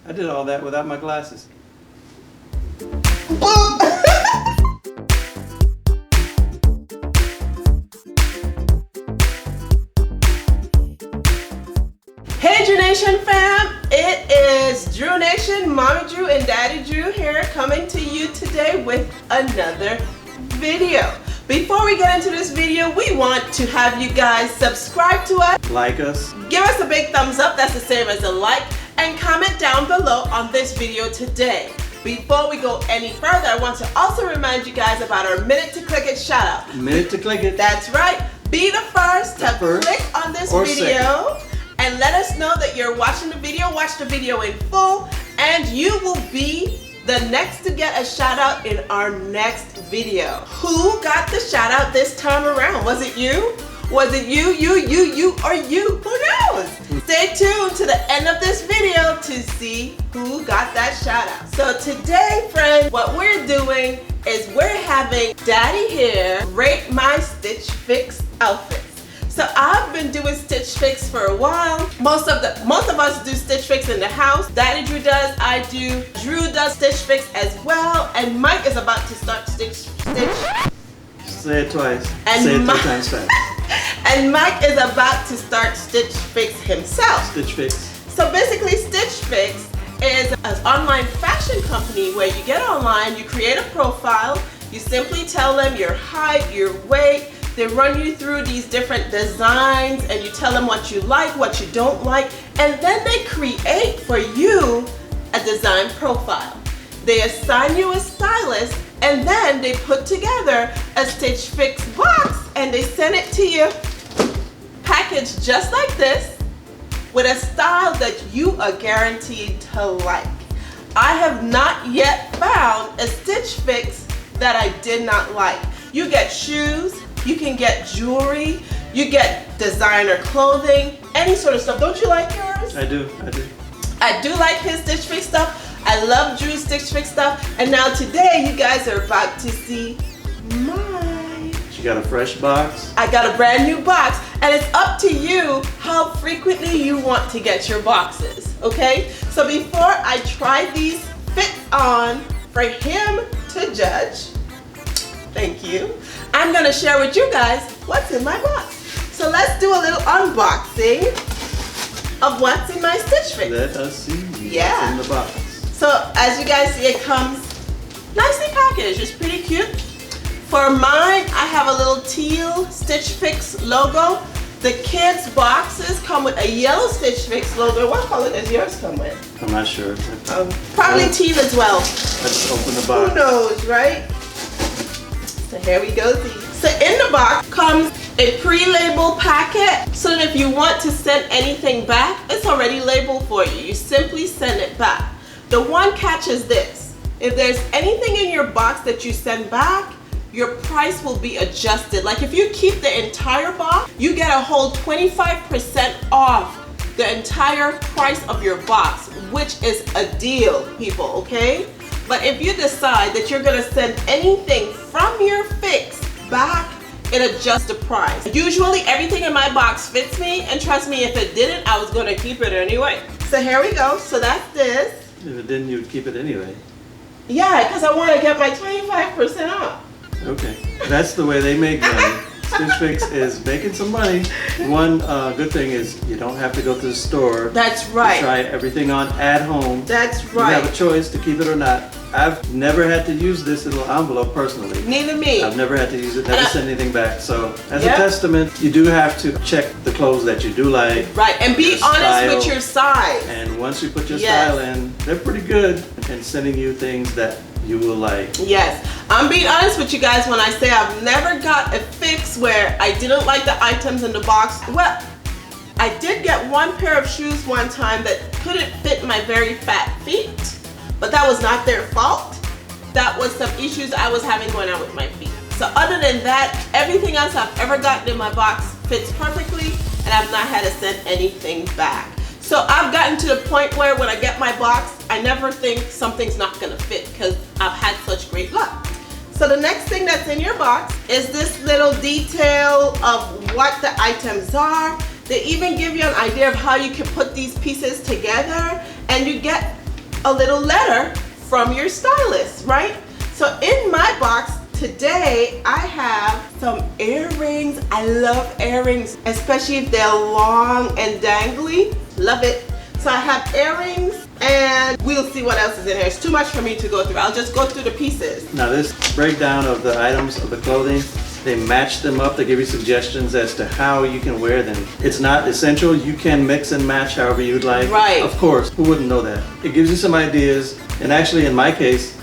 I did all that without my glasses. Hey Drew Nation fam, it is Drew Nation, Mommy Drew and Daddy Drew here coming to you today with another video. Before we get into this video, we want to have you guys subscribe to us, Like us, give us a big thumbs up, that's the same as a like, and comment down below on this video today. Before we go any further, I want to also remind you guys about our Minute to Click It shout out. minute to click it. That's right, be the first to click on this video. And let us know that you're watching the video. Watch the video in full, and you will be the next to get a shout out in our next video. Who got the shout out this time around? Was it you? Was it you, or you? Who knows? Stay tuned to the end of this video to see who got that shout out. So today, friends, what we're doing is we're having Daddy here rate my Stitchfix outfits. So I've been doing Stitchfix for a while. Most of us do Stitchfix in the house. Daddy Drew does, I do. Drew does Stitchfix as well, and Mike is about to start Stitch. Say it twice. And say it 3 times fast. And Mike is about to start Stitchfix himself. Stitchfix. So basically, Stitchfix is an online fashion company where you get online, you create a profile, you simply tell them your height, your weight. They run you through these different designs and you tell them what you like, what you don't like, and then they create for you a design profile. They assign you a stylist, and then they put together a Stitch Fix box and they send it to you packaged just like this with a style that you are guaranteed to like. I have not yet found a Stitch Fix that I did not like. You get shoes, you can get jewelry, you get designer clothing, any sort of stuff. Don't you like yours? I do. I do like his Stitch Fix stuff. I love Drew's Stitch Fix stuff. And now today you guys are about to see mine. She got a fresh box. I got a brand new box, and it's up to you how frequently you want to get your boxes, okay? So before I try these fits on for him to judge, thank you, I'm gonna share with you guys what's in my box. So let's do a little unboxing of what's in my Stitch Fix. Let us see Yeah. what's in the box. So as you guys see, it comes nicely packaged. It's pretty cute. For mine, I have a little teal Stitch Fix logo. The kids' boxes come with a yellow Stitch Fix logo. What color does yours come with? I'm not sure. Probably teal as well. I just opened the box. Who knows, right? So here we go. So in the box comes a pre-labeled packet, so that if you want to send anything back, it's already labeled for you. You simply send it back. The one catch is this: if there's anything in your box that you send back, your price will be adjusted. Like if you keep the entire box, you get a whole 25% off the entire price of your box, which is a deal, people, okay? But if you decide that you're gonna send anything from your fix back, it adjusts the price. Usually everything in my box fits me, and trust me, if it didn't, I was gonna keep it anyway. So here we go. So that's this. If it didn't, you'd keep it anyway. Yeah, because I want to get my 25% off. Okay, that's the way they make money. Stitch Fix is making some money. One good thing is you don't have to go to the store. That's right. To try everything on at home. That's right. You have a choice to keep it or not. I've never had to use this little envelope personally. Neither me. I've never had to use it, never send anything back. So as a testament, you do have to check the clothes that you do like. Right, and be honest with your size. And once you put your style in, they're pretty good in sending you things that you will like. Yes, I'm being honest with you guys when I say I've never got a fix where I didn't like the items in the box. Well, I did get one pair of shoes one time that couldn't fit my very fat feet, but that was not their fault. That was some issues I was having going on with my feet. So other than that, everything else I've ever gotten in my box fits perfectly, and I've not had to send anything back. So I've gotten to the point where when I get my box, I never think something's not gonna fit because I've had such great luck. So the next thing that's in your box is this little detail of what the items are. They even give you an idea of how you can put these pieces together, and you get a little letter from your stylist, right? So in my box today, I have some earrings. I love earrings, especially if they're long and dangly. Love it. So I have earrings, and we'll see what else is in here. It's too much for me to go through. I'll just go through the pieces. Now this breakdown of the items of the clothing, they match them up. They give you suggestions as to how you can wear them. It's not essential. You can mix and match however you'd like. Right. Of course, who wouldn't know that? It gives you some ideas. And actually in my case,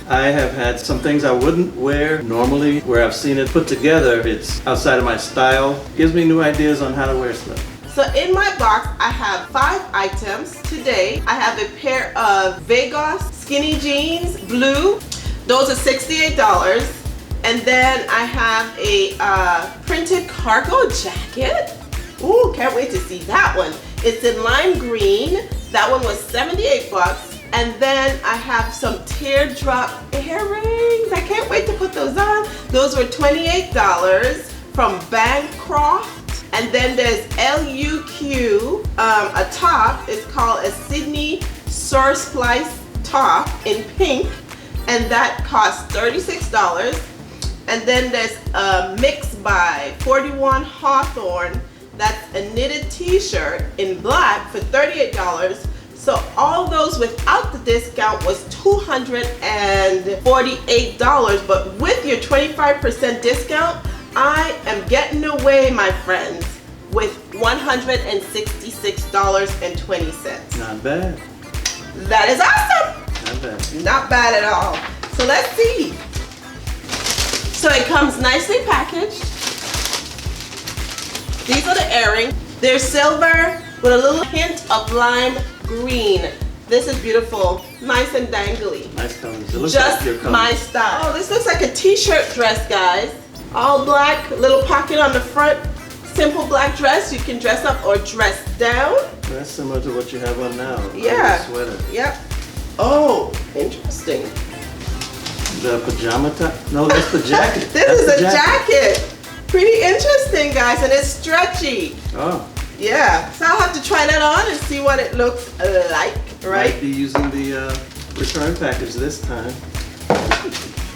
I have had some things I wouldn't wear normally where I've seen it put together. It's outside of my style. Gives me new ideas on how to wear stuff. So in my box, I have 5 items today. I have a pair of Vegas skinny jeans, blue. Those are $68. And then I have a printed cargo jacket. Ooh, can't wait to see that one. It's in lime green. That one was 78 bucks. And then I have some teardrop earrings. I can't wait to put those on. Those were $28 from Bancroft. And then there's LUQ, a top. It's called a Sydney Surplice top in pink, and that costs $36. And then there's a Mix by 41 Hawthorne. That's a knitted t-shirt in black for $38. So all those without the discount was $248, but with your 25% discount, I am getting away, my friends, with $166.20. Not bad. That is awesome. Not bad. Not bad at all. So let's see. So it comes nicely packaged. These are the earrings. They're silver with a little hint of lime green. This is beautiful, nice and dangly. Nice colors. It looks Just like your colors. my style. Oh, this looks like a t-shirt dress, guys. All black, little pocket on the front. Simple black dress. You can dress up or dress down. That's similar to what you have on now. Yeah. Sweater. Yep. Oh, interesting. The pajama top? No, that's the jacket. This That's is the a jacket. Pretty interesting, guys, and it's stretchy. Oh. Yeah. So I'll have to try that on and see what it looks like, right? Might be using the return package this time.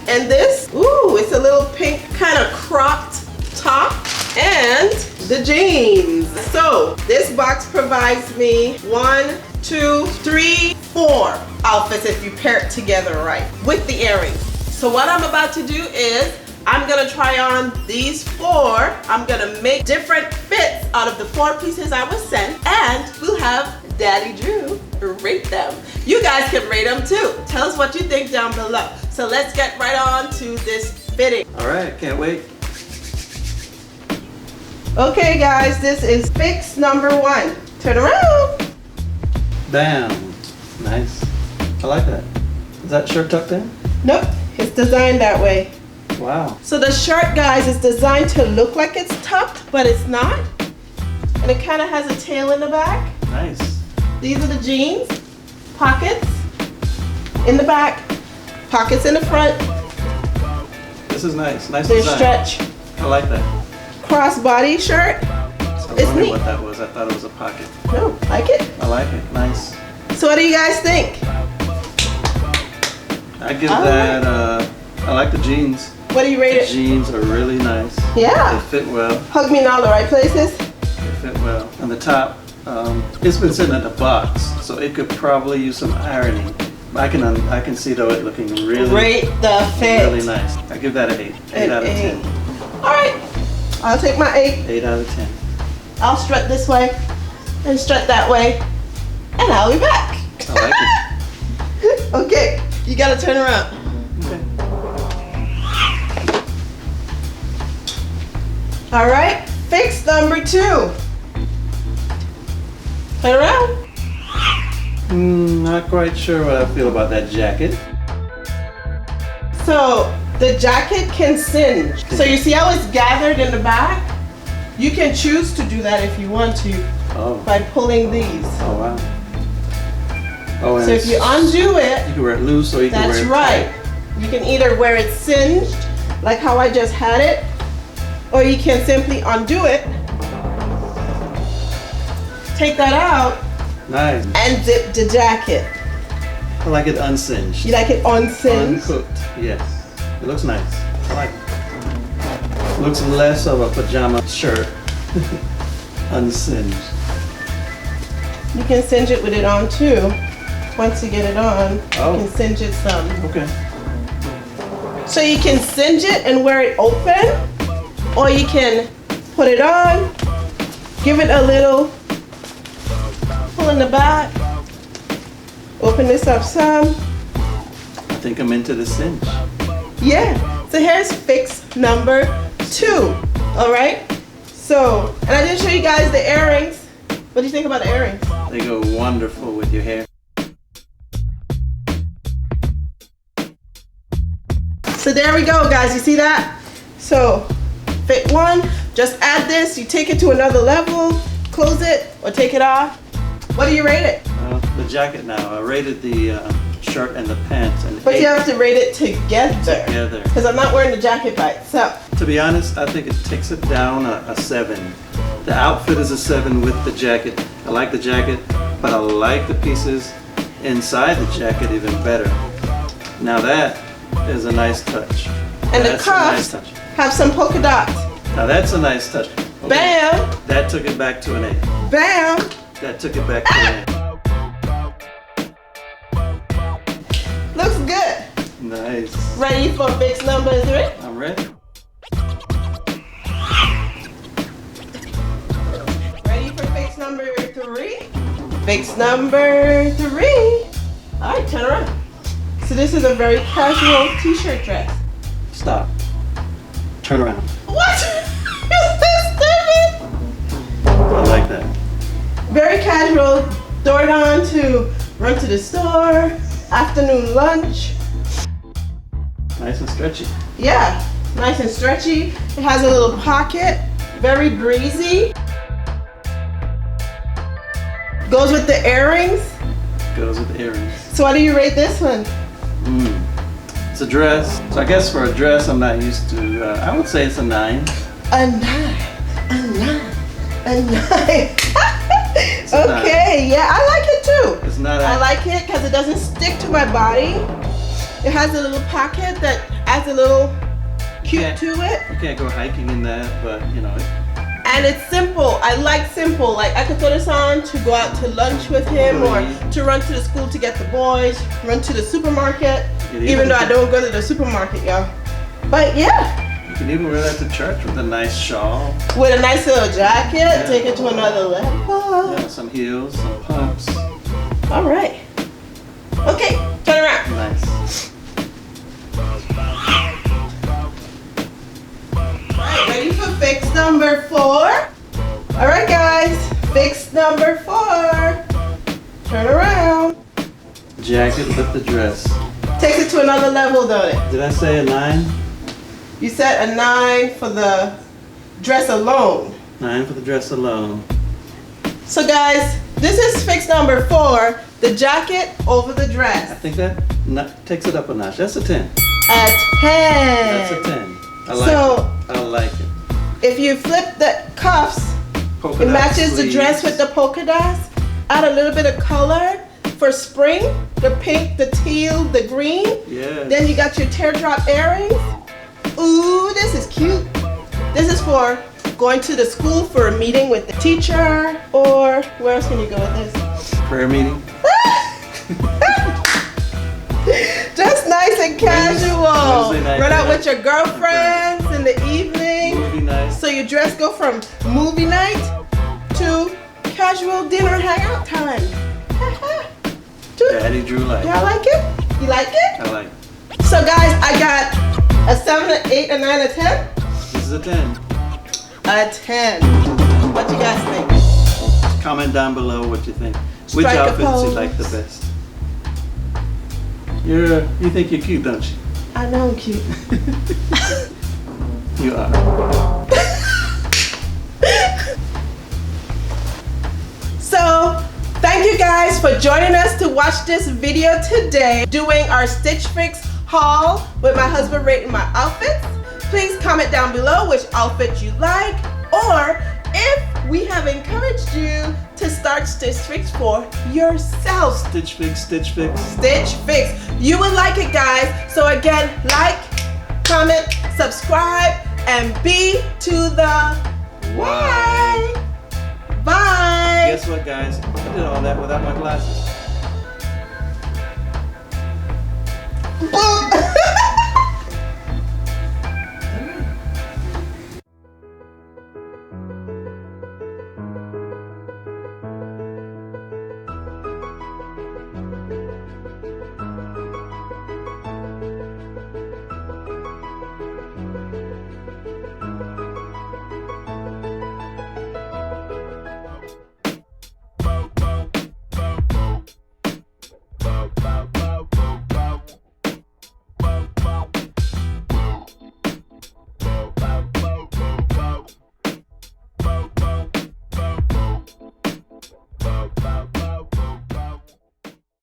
And this, ooh, it's a little pink kind of cropped top and the jeans. So this box provides me 1, 2, 3, 4 outfits if you pair it together right with the earrings. So what I'm about to do is I'm gonna try on these 4. I'm gonna make different fits out of the 4 pieces I was sent, and we'll have Daddy Drew rate them. You guys can rate them too. Tell us what you think down below. So let's get right on to this fitting. All right, can't wait. Okay guys, this is fix number 1. Turn around. Bam. Nice. I like that. Is that shirt tucked in? Nope, it's designed that way. Wow. So the shirt, guys, is designed to look like it's tucked, but it's not. And it kind of has a tail in the back. Nice. These are the jeans. Pockets in the back, pockets in the front. This is nice. Nice They design. stretch. I like that. Crossbody shirt. I was It's wondering neat. what that was. I thought it was a pocket. No, like it. I like it. Nice. So what do you guys think? I give All that, I like the jeans. What do you rate The it? jeans are really nice. Yeah. They fit well. Hug me in all the right places. They fit well. And the top, it's been sitting in the box, so it could probably use some ironing. I can see though it looking really, Rate the fit. really nice. I give that an 8. 8 out of 10. All right, I'll take my 8. 8 out of 10. I'll strut this way and strut that way, and I'll be back. I like it. Okay, you gotta turn around. Okay. All right, fix number 2. Turn around. Not quite sure what I feel about that jacket. So the jacket can singe. So you see how it's gathered in the back? You can choose to do that if you want to Oh. by pulling these. Oh wow. Oh, and So if you undo it, you can wear it loose or you can that's wear it right. tight. You can either wear it singed, like how I just had it, or you can simply undo it, take that out, Nice. and zip the jacket. I like it unsinged. You like it unsinged? Uncooked, yes. It looks nice. I like it. Looks less of a pajama shirt. Unsinged. You can singe it with it on too. Once you get it on, you can singe it some. Okay. So you can singe it and wear it open, or you can put it on, give it a little pull in the back, open this up some. I think I'm into the cinch. Yeah, so here's fix number 2, all right? So, and I didn't show you guys the earrings. What do you think about the earrings? They go wonderful with your hair. So there we go, guys. You see that? So fit 1, just add this. You take it to another level, close it, or take it off. What do you rate it? The jacket now. I rated the shirt and the pants. And But you have to rate it together. Because I'm not wearing the jacket by itself. To be honest, I think it takes it down a 7. The outfit is a 7 with the jacket. I like the jacket, but I like the pieces inside the jacket even better. Now that is a nice touch. And the cuffs have some polka dots. Now that's a nice touch. Okay. Bam! That took it back to an 8. Bam! That took it back to an 8. Looks good. Nice. Ready for fix number 3? I'm ready. Ready for fix number 3? Fix number 3. All right, turn around. So this is a very casual t-shirt dress. Stop. Turn around. What? Is this stupid? I like that. Very casual. Throw it on to run to the store, afternoon lunch. Nice and stretchy. Yeah, nice and stretchy. It has a little pocket. Very breezy. Goes with the earrings. Goes with the earrings. So what do you rate this one? It's a dress. So I guess for a dress, I'm not used to, I would say it's a 9. A 9. A 9. Okay, yeah, I like it too. It's not I like it because it doesn't stick to my body. It has a little pocket that adds a little cute to it. You can't go hiking in that, but you know. And it's simple. I like simple. Like I could throw this on to go out to lunch with him or to run to the school to get the boys, run to the supermarket. Even though I don't go to the supermarket, y'all. But yeah. You can even wear that to church with a nice shawl. With a nice little jacket, take it to another level. Yeah, some heels, some pumps. All right. Okay, turn around. Nice. Alright, ready for fix number 4? Alright guys, fix number 4. Turn around. Jacket with the dress. Takes it to another level, don't it? Did I say a 9? You said a 9 for the dress alone. 9 for the dress alone. So guys, this is fix number 4, the jacket over the I dress. think that takes it up a notch. That's a 10. A 10. That's a 10. I like it. I like it. If you flip the cuffs, it matches the dress with the polka dots. Add a little bit of color for spring, the pink, the teal, the green. Yeah. Then you got your teardrop earrings. Ooh, this is cute. This is for going to the school for a meeting with the teacher, or where else can you go with this? Prayer meeting. Just nice and casual. Wednesday night, Run out with your girlfriends in the evening. Movie night. So your dress go from movie night to casual dinner hangout time. Daddy Drew like. Y'all like it? You like it? I like it. So guys, I got a 7, an 8, a 9, a 10. This is a 10. A 10. What you guys think? Comment down below what you think. Strike Which a outfits pose. you like the best? You think you're cute, don't you? I know I'm cute. You are. So, thank you guys for joining us to watch this video today, doing our Stitchfix haul with my husband rating my outfits. Please comment down below which outfit you like, or if we have encouraged you to start Stitchfix for yourself. Stitchfix, Stitchfix. Stitchfix. You would like it, guys. So again, like, comment, subscribe, and be to the why. Bye. Guess what, guys? I did all that without my glasses.